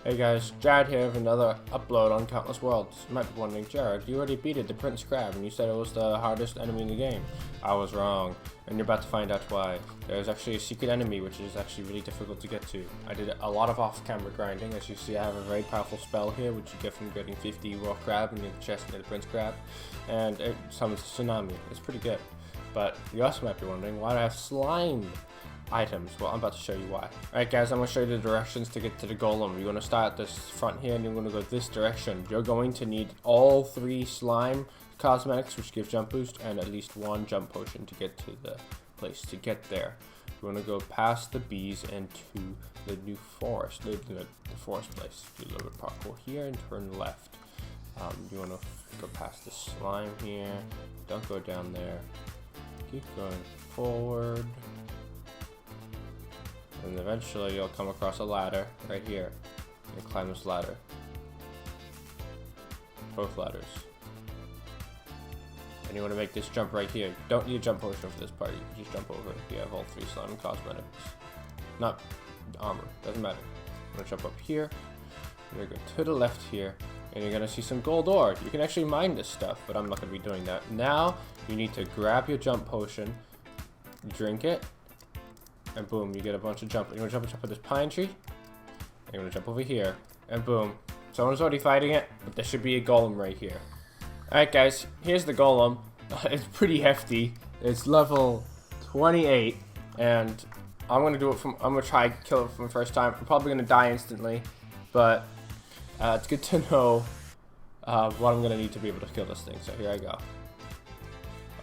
Hey guys, Jared here with another upload on Countless Worlds. You might be wondering, Jared, you already beat the Prince Crab and you said it was the hardest enemy in the game. I was wrong, and you're about to find out why. There's actually a secret enemy which is actually really difficult to get to. I did a lot of off-camera grinding. As you see, I have a very powerful spell here which you get from getting 50 raw crab in your chest near the Prince Crab, and it summons a tsunami. It's pretty good. But you also might be wondering, why do I have slime items? Well, I'm about to show you why. Alright guys, I'm going to show you the directions to get to the Golem. You're going to start at this front here and you're going to go this direction. You're going to need all 3 slime cosmetics, which give jump boost, and at least 1 jump potion to get to the place to get there. You want to go past the bees and to the new forest, the forest place. Do a little bit of parkour here and turn left. You want to go past the slime here. Don't go down there. Keep going forward. And eventually you'll come across a ladder right here. You climb this ladder. Both ladders. And you want to make this jump right here. You don't need a jump potion for this part. You can just jump over it. You have all 3 slime cosmetics. Not armor. Doesn't matter. I'm going to jump up here. You're going to go to the left here. And you're going to see some gold ore. You can actually mine this stuff, but I'm not going to be doing that. Now, you need to grab your jump potion. Drink it. And boom, you get a bunch of jump. You're gonna jump on top of this pine tree. And you're gonna jump over here. And boom. Someone's already fighting it, but there should be a golem right here. Alright guys, here's the golem. It's pretty hefty. It's level 28. And I'm gonna try to kill it from the first time. I'm probably gonna die instantly. But it's good to know what I'm gonna need to be able to kill this thing. So here I go.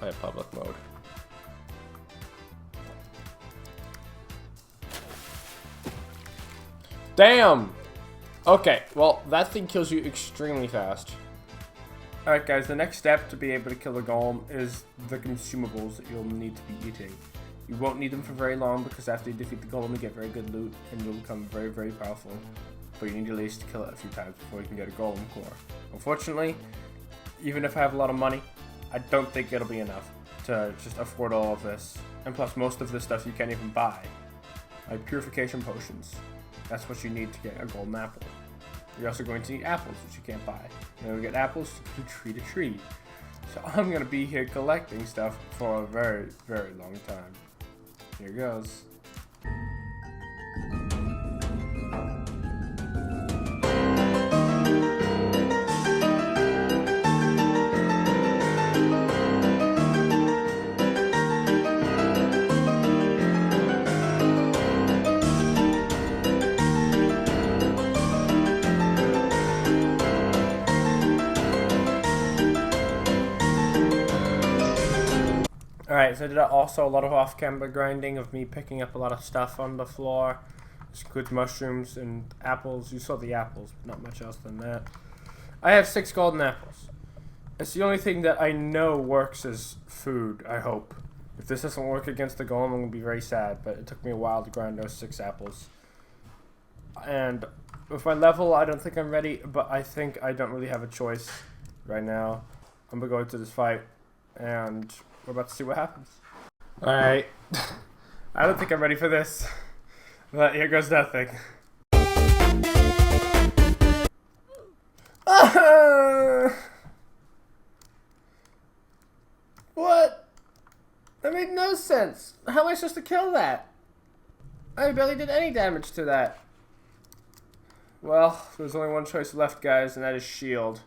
I have public mode. Damn! Okay, well, that thing kills you extremely fast. Alright guys, the next step to be able to kill the golem is the consumables that you'll need to be eating. You won't need them for very long because after you defeat the golem you get very good loot and you'll become very, very powerful. But you need at least to kill it a few times before you can get a golem core. Unfortunately, even if I have a lot of money, I don't think it'll be enough to just afford all of this. And plus, most of this stuff you can't even buy. Like purification potions. That's what you need to get a golden apple. You're also going to need apples, which you can't buy. And we get apples from tree to tree. So I'm going to be here collecting stuff for a very, very long time. Here goes. Alright, so I did also a lot of off-camera grinding of me picking up a lot of stuff on the floor. This includes mushrooms and apples. You saw the apples, but not much else than that. I have 6 golden apples. It's the only thing that I know works as food, I hope. If this doesn't work against the golem, I'm going to be very sad, but it took me a while to grind those 6 apples. And with my level, I don't think I'm ready, but I think I don't really have a choice right now. I'm going to go into this fight, and we're about to see what happens. Alright. I don't think I'm ready for this. But here goes nothing. What? That made no sense. How am I supposed to kill that? I barely did any damage to that. Well, there's only one choice left, guys, and that is shield.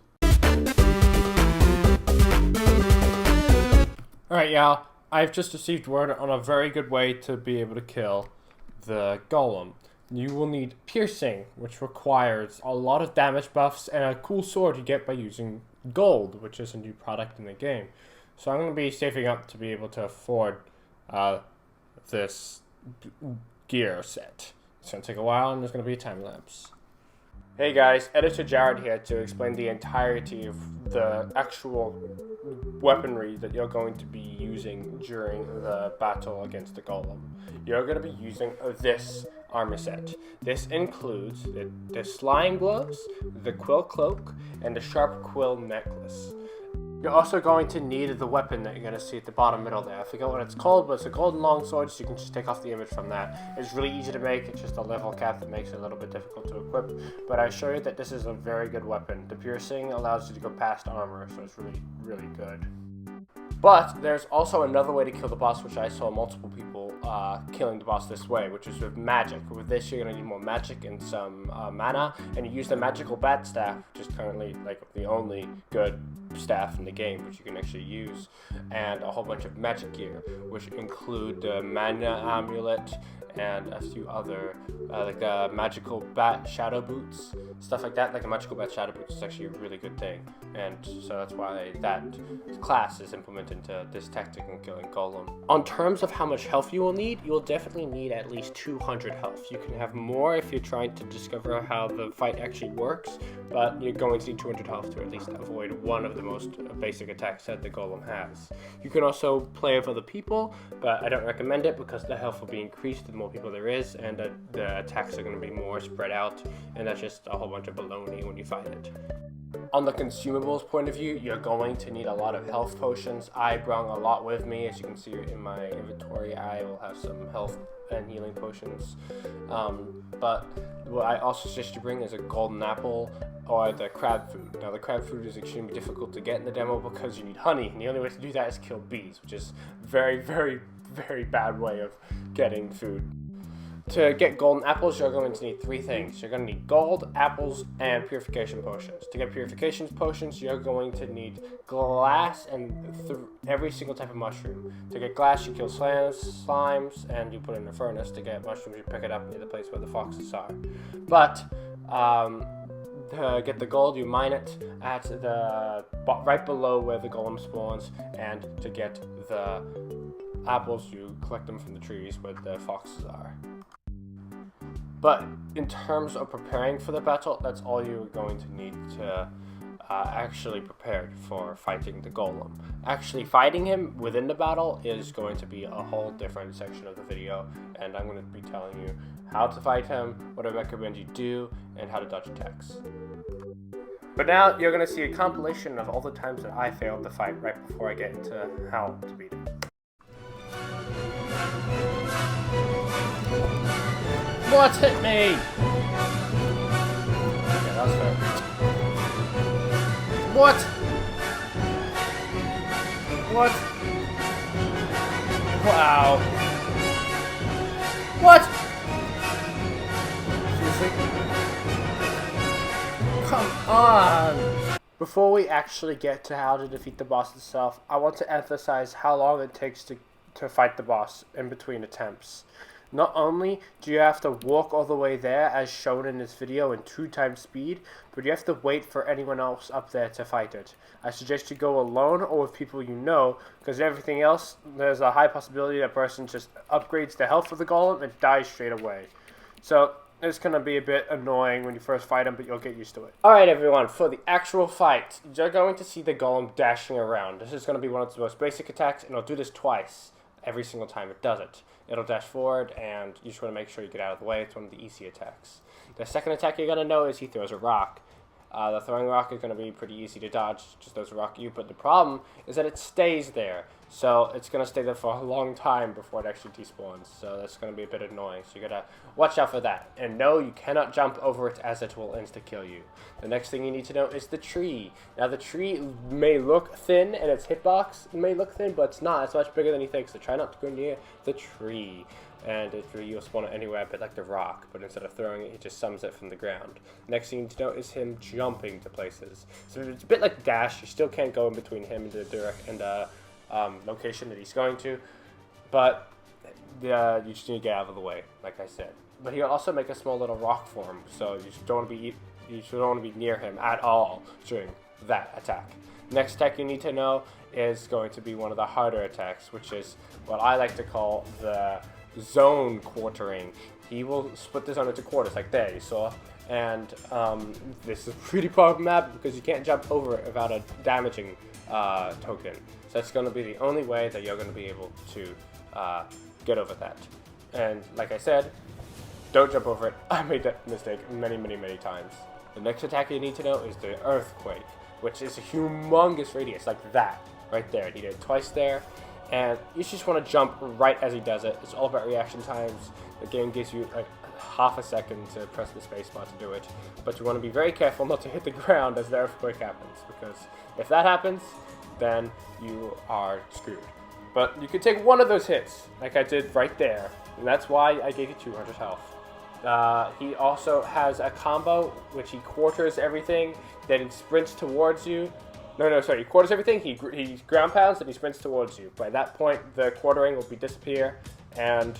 Alright, y'all. I've just received word on a very good way to be able to kill the golem. You will need piercing, which requires a lot of damage buffs and a cool sword you get by using gold, which is a new product in the game. So I'm going to be saving up to be able to afford this gear set. It's going to take a while and there's going to be a time lapse. Hey guys, Editor Jared here to explain the entirety of the actual weaponry that you're going to be using during the battle against the golem. You're going to be using this armor set. This includes the slime gloves, the quill cloak, and the sharp quill necklace. You're also going to need the weapon that you're going to see at the bottom middle there. I forget what it's called, but it's a golden longsword, so you can just take off the image from that. It's really easy to make, it's just a level cap that makes it a little bit difficult to equip, but I show you that this is a very good weapon. The piercing allows you to go past armor, so it's really, really good. But there's also another way to kill the boss, which I saw multiple people killing the boss this way, which is with magic. With this, you're going to need more magic and some mana, and you use the magical bat staff, which is currently like the only good staff in the game, which you can actually use, and a whole bunch of magic gear, which include the mana amulet and a few other like magical bat shadow boots, stuff like that. Like a magical bat shadow boots is actually a really good thing, and so that's why that class is implemented into this tactic in killing Golem. On terms of how much health you will need, you will definitely need at least 200 health. You can have more if you're trying to discover how the fight actually works, but you're going to need 200 health to at least avoid one of the most basic attacks that the Golem has. You can also play with other people, but I don't recommend it because the health will be increased the more people there is, and the attacks are going to be more spread out, and that's just a whole bunch of baloney when you fight it. On the consumables point of view, you're going to need a lot of health potions. I brought a lot with me. As you can see in my inventory, I will have some health and healing potions. But what I also suggest you bring is a golden apple or the crab food. Now the crab food is extremely difficult to get in the demo because you need honey, and the only way to do that is kill bees, which is very, very, very bad way of getting food. To get golden apples, you're going to need three things. You're going to need gold, apples, and purification potions. To get purification potions, you're going to need glass and every single type of mushroom. To get glass, you kill slimes, and you put it in a furnace. To get mushrooms, you pick it up near the place where the foxes are. But to get the gold, you mine it at the right below where the golem spawns, and to get the apples, you collect them from the trees where the foxes are. But in terms of preparing for the battle, that's all you're going to need to actually prepare for fighting the Golem. Actually fighting him within the battle is going to be a whole different section of the video, and I'm going to be telling you how to fight him, what I recommend you do, and how to dodge attacks. But now you're going to see a compilation of all the times that I failed the fight right before I get into how to beat him. What hit me? Okay, that was fair. What? What? Wow. What? Seriously? Come on! Before we actually get to how to defeat the boss itself, I want to emphasize how long it takes to fight the boss in between attempts. Not only do you have to walk all the way there as shown in this video in 2x speed, but you have to wait for anyone else up there to fight it. I suggest you go alone or with people you know, because everything else, there's a high possibility that person just upgrades the health of the golem and dies straight away. So it's going to be a bit annoying when you first fight him, but you'll get used to it. Alright everyone, for the actual fight, you're going to see the golem dashing around. This is going to be one of the most basic attacks, and I'll do this twice. Every single time it does it. It'll dash forward, and you just want to make sure you get out of the way. It's one of the easy attacks. The second attack you're going to know is he throws a rock. The throwing rock is going to be pretty easy to dodge, just throws a rock at you, but the problem is that it stays there. So it's going to stay there for a long time before it actually despawns, so that's going to be a bit annoying. So you got to watch out for that. And no, you cannot jump over it as it will insta-kill you. The next thing you need to know is the tree. Now the tree may look thin, and its hitbox may look thin, but it's not. It's much bigger than you think, so try not to go near the tree. And the tree, you'll spawn it anywhere, a bit like the rock, but instead of throwing it, he just sums it from the ground. Next thing you need to know is him jumping to places. So it's a bit like Dash. You still can't go in between him and the location that he's going to, but you just need to get out of the way, like I said. But he'll also make a small little rock form, so you don't want to be near him at all during that attack. Next attack you need to know is going to be one of the harder attacks, which is what I like to call the zone quartering. He will split the zone into quarters, like there you saw, and this is pretty problematic because you can't jump over it without a damaging token. So that's going to be the only way that you're going to be able to get over that. And like I said, Don't jump over it. I made that mistake many, many, many times. The next attack you need to know is the Earthquake, which is a humongous radius, like that, right there. He did it twice there, and you just want to jump right as he does it. It's all about reaction times. The game gives you like half a second to press the spacebar to do it, but you want to be very careful not to hit the ground as the Earthquake happens, because if that happens, then you are screwed. But you can take one of those hits, like I did right there, and that's why I gave you 200 health. He also has a combo, which he quarters everything, then he sprints towards you. He quarters everything, he ground pounds, and he sprints towards you. By that point, the quartering will disappear, and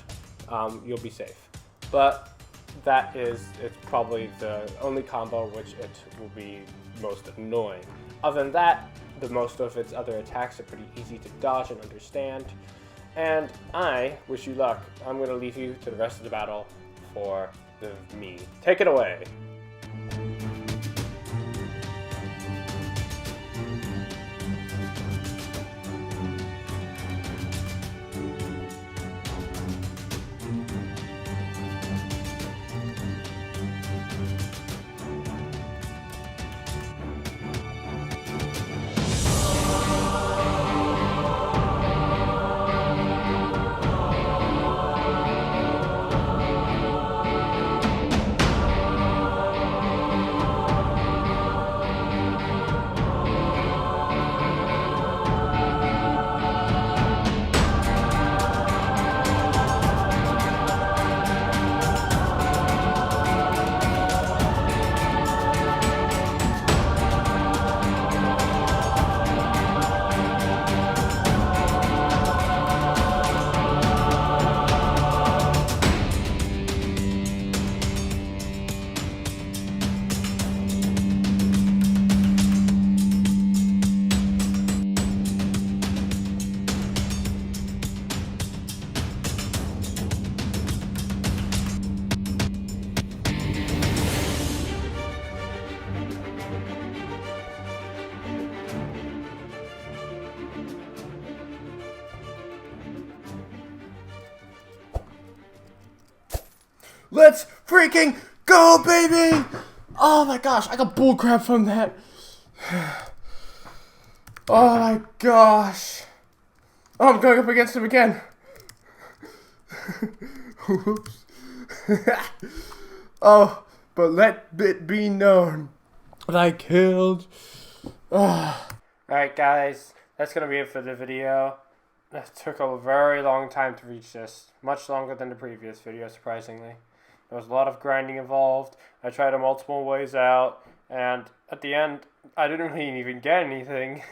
you'll be safe. But it's probably the only combo which it will be most annoying. Other than that, the most of its other attacks are pretty easy to dodge and understand. And I wish you luck. I'm going to leave you to the rest of the battle for me. Take it away. Let's freaking go, baby! Oh my gosh, I got bullcrap from that. Oh my gosh. Oh, I'm going up against him again. Whoops. Oh, but let it be known that I killed. Alright guys, that's gonna be it for the video. It took a very long time to reach this. Much longer than the previous video, surprisingly. There was a lot of grinding involved. I tried it multiple ways out, and at the end, I didn't really even get anything.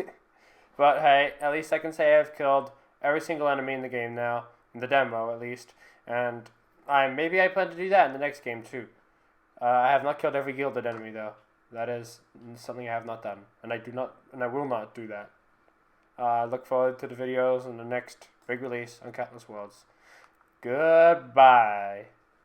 But hey, at least I can say I've killed every single enemy in the game now, in the demo at least, and maybe I plan to do that in the next game too. I have not killed every gilded enemy though. That is something I have not done, and I will not do that. I look forward to the videos and the next big release on Countless Worlds. Goodbye.